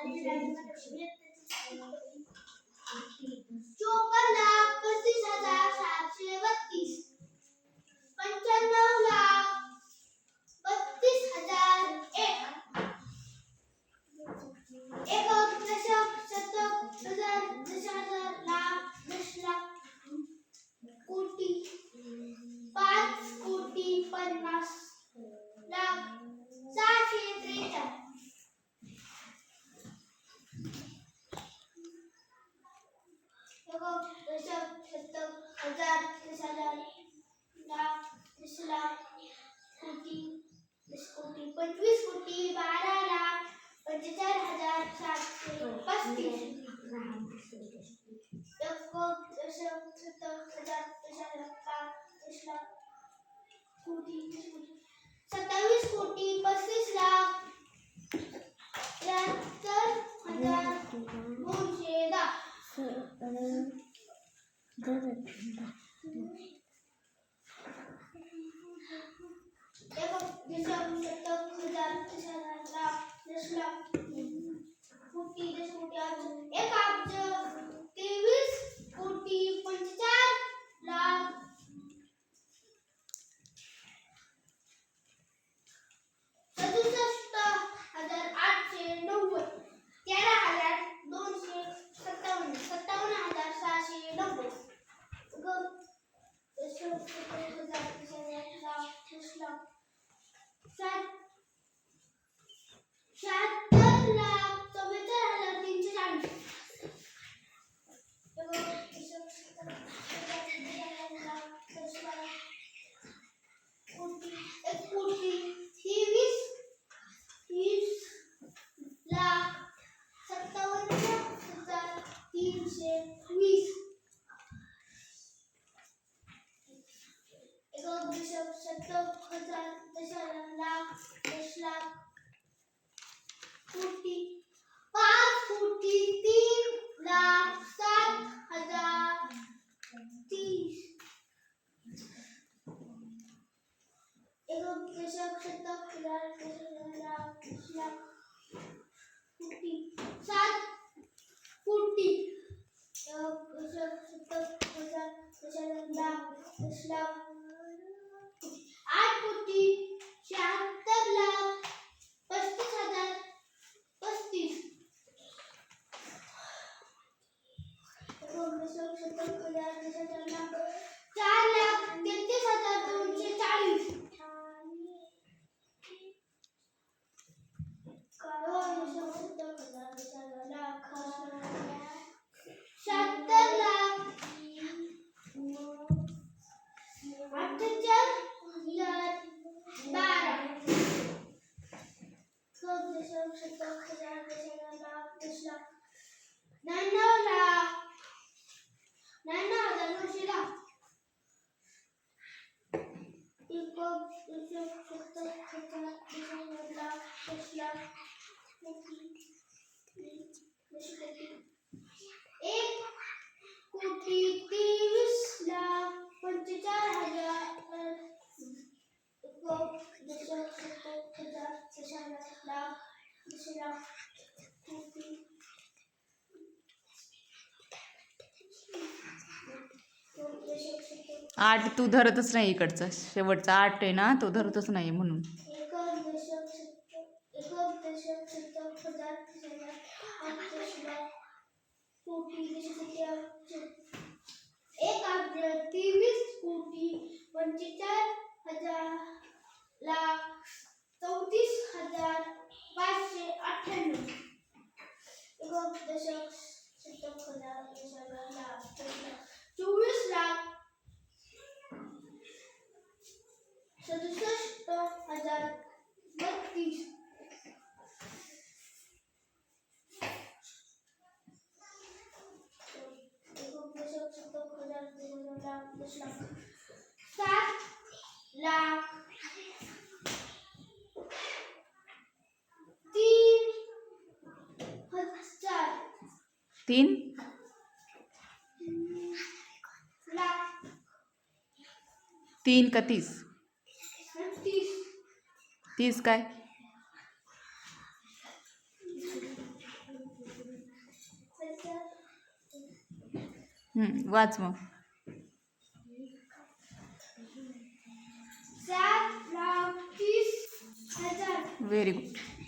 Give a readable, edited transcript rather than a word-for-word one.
54,35,732 95,32,001 एकक दशक शतक हजार दशहजार लाख 10,00,000 कोटी 5,50,00,000 643 एकक दशक शतक हजार दशहजार लाख 10,00,000 कोटी 10 कोटी 25 कोटी 12,45,735 एकक दशक शतक हजार दशहजार लाख 10,00,000 कोटी 27 कोटी 35,00,000 73,210 एकक दशक शतक हजार दशहजार लाख 10,00,000 कोटी 10 कोटी 1 अब्ज 23 कोटी 45,00,000 67,890 13,257 57,690 दशक शतक हजार दशहजार लाख 10,00,000 76,44,340 दशक शतक हजार दशहजार लाख 10,00,000 कोटी 1 कोटी 23,57,320 एकक दशक शतक हजार दशहजार लाख 10,00,000 कोटी 5 कोटी 3,07,030 एकक दशक शतक हजार दशहजार लाख 10,00,000 कोटी 7 कोटी एकक दशक शतक हजार दशहजार लाख 10,00,000 8 कोटी 76,35,035 एकक दशक शतक हजार दशहजार लाख 4,33,240 8 तू धरतच नाही इकडचा शेवटचा 8 आहे ना तो धरतच नाही म्हणून एकक दशक शतक हजार दशहजार लाख 10,00,000 कोटी 1 अब्ज 23 कोटी 45,00,000 लाख 34,598 एकक दशक शतक हजार दशहजार लाख 10,00,000 24,67,032 एकक दशक शतक हजार दशहजार लाख 10,00,000 7,00,000 3 3 का 30 30 काय वाच मग. 7,30,000. Very good.